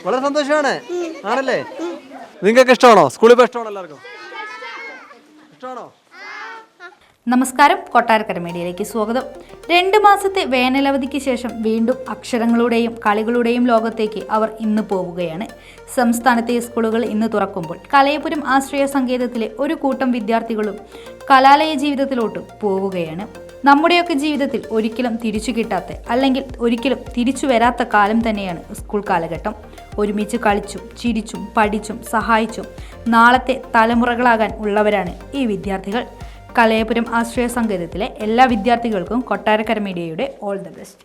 വളരെ സന്തോഷമാണ് ആണല്ലേ? നിങ്ങൾക്ക് ഇഷ്ടമാണോ? സ്കൂളിൽ പോയി ഇഷ്ടമാണോ? എല്ലാവർക്കും ഇഷ്ടമാണോ? നമസ്കാരം, കൊട്ടാരക്കര മീഡിയയിലേക്ക് സ്വാഗതം. 2 മാസത്തെ വേനലവധിക്ക് ശേഷം വീണ്ടും അക്ഷരങ്ങളുടെയും കളികളുടെയും ലോകത്തേക്ക് അവർ ഇന്ന് പോവുകയാണ്. സംസ്ഥാനത്തെ സ്കൂളുകൾ ഇന്ന് തുറക്കുമ്പോൾ കലയപുരം ആശ്രയ സങ്കേതത്തിലെ ഒരു കൂട്ടം വിദ്യാർത്ഥികളും കലാലയ ജീവിതത്തിലോട്ട് പോവുകയാണ്. നമ്മുടെയൊക്കെ ജീവിതത്തിൽ ഒരിക്കലും തിരിച്ചു കിട്ടാത്ത, അല്ലെങ്കിൽ ഒരിക്കലും തിരിച്ചു വരാത്ത കാലം തന്നെയാണ് സ്കൂൾ കാലഘട്ടം. ഒരുമിച്ച് കളിച്ചും ചിരിച്ചും പഠിച്ചും സഹായിച്ചും നാളത്തെ തലമുറകളാകാൻ ഉള്ളവരാണ് ഈ വിദ്യാർത്ഥികൾ. കലയപുരം ആശ്രയ സങ്കേതത്തിലെ എല്ലാ വിദ്യാർത്ഥികൾക്കും കൊട്ടാരക്കര മീഡിയയുടെ ഓൾ ദ ബെസ്റ്റ്.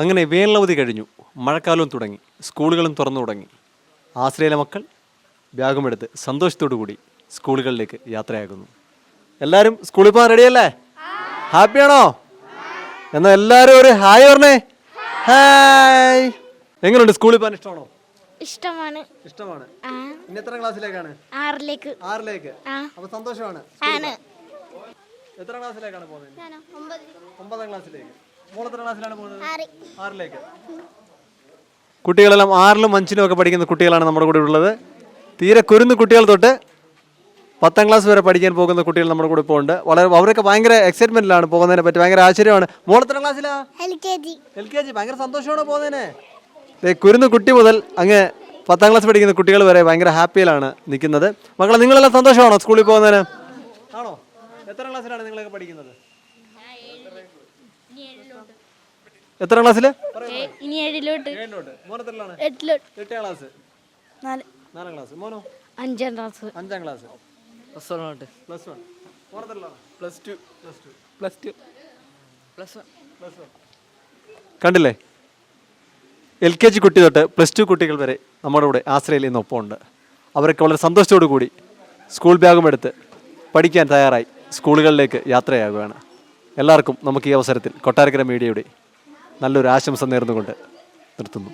അങ്ങനെ വേനലവധി കഴിഞ്ഞു, മഴക്കാലവും തുടങ്ങി, സ്കൂളുകളും തുറന്നു തുടങ്ങി. ആശ്രയിലെ മക്കൾ ബാഗുമെടുത്ത് സന്തോഷത്തോടു കൂടി സ്കൂളുകളിലേക്ക് യാത്രയാകുന്നു. എല്ലാവരും സ്കൂളിൽ പോകാൻ റെഡിയല്ലേ? ഹാപ്പിയാണോ? എന്നാൽ എല്ലാവരും ഒരു ഹായ് പറഞ്ഞേ. ഹായ്. എങ്ങനെയുണ്ട്? സ്കൂളിൽ പോകാൻ ഇഷ്ടമാണോ? ഇഷ്ടമാണ്. ഇഷ്ടമാണ്. ഇനി എത്ര ക്ലാസ്സിലേക്കാണ്? 6ലേക്ക്. 6ലേക്ക്. അപ്പൊ സന്തോഷമാണ്. എത്ര ക്ലാസ്സിലേക്കാണ് പോകുന്നത്? 9ാം ക്ലാസ്സിലേക്ക്. മോൾ എത്ര ക്ലാസ്സിലാണ് പോകുന്നത്? 6ലേക്ക്. കുട്ടികളെല്ലാം 6ലും 5ലും ഒക്കെ പഠിക്കുന്ന കുട്ടികളാണ് നമ്മുടെ കൂടെ ഉള്ളത്. തീരെ കുരുന്ന് കുട്ടികൾ തൊട്ട് 10ാം ക്ലാസ് വരെ പഠിക്കാൻ പോകുന്ന കുട്ടികൾ നമ്മുടെ കൂടെ ഇപ്പോൾ ഉണ്ട്. വളരെ അവരൊക്കെ ഭയങ്കര എക്സൈറ്റ്മെന്റിലാണ് പോകുന്നതിനെ പറ്റി, ഭയങ്കര ആശ്ചര്യമാണ്. മോൾ എത്ര ക്ലാസ്സിലാ? LKG. ഭയങ്കര സന്തോഷമാണ് പോകുന്നതിന്. കുരുന്ന് കുട്ടി മുതൽ അങ്ങ് 10ാം ക്ലാസ് പഠിക്കുന്ന കുട്ടികൾ വരെ ഭയങ്കര ഹാപ്പിയിലാണ് നിൽക്കുന്നത്. മക്കളെ, നിങ്ങളെല്ലാം സന്തോഷമാണോ സ്കൂളിൽ പോകുന്നതിന്? ആണോ? എത്ര ക്ലാസ്സിലാണ് നിങ്ങളൊക്കെ പഠിക്കുന്നത്? എത്ര ക്ലാസ്സില്? 8ാം ക്ലാസ്. 4ാം ക്ലാസ്. മോനോ? 5ാം ക്ലാസ്. 5ാം ക്ലാസ്. കണ്ടില്ലേ? LKG കുട്ടി തൊട്ട് +2 കുട്ടികൾ വരെ നമ്മുടെ കൂടെ ആശ്രയിൽ ഇന്ന് ഒപ്പമുണ്ട്. അവരൊക്കെ വളരെ സന്തോഷത്തോടു കൂടി സ്കൂൾ ബാഗും എടുത്ത് പഠിക്കാൻ തയ്യാറായി സ്കൂളുകളിലേക്ക് യാത്രയാകുകയാണ്. എല്ലാവർക്കും നമുക്ക് ഈ അവസരത്തിൽ കൊട്ടാരക്കര മീഡിയയുടെ നല്ലൊരു ആശംസ നേർന്നുകൊണ്ട് നിർത്തുന്നു.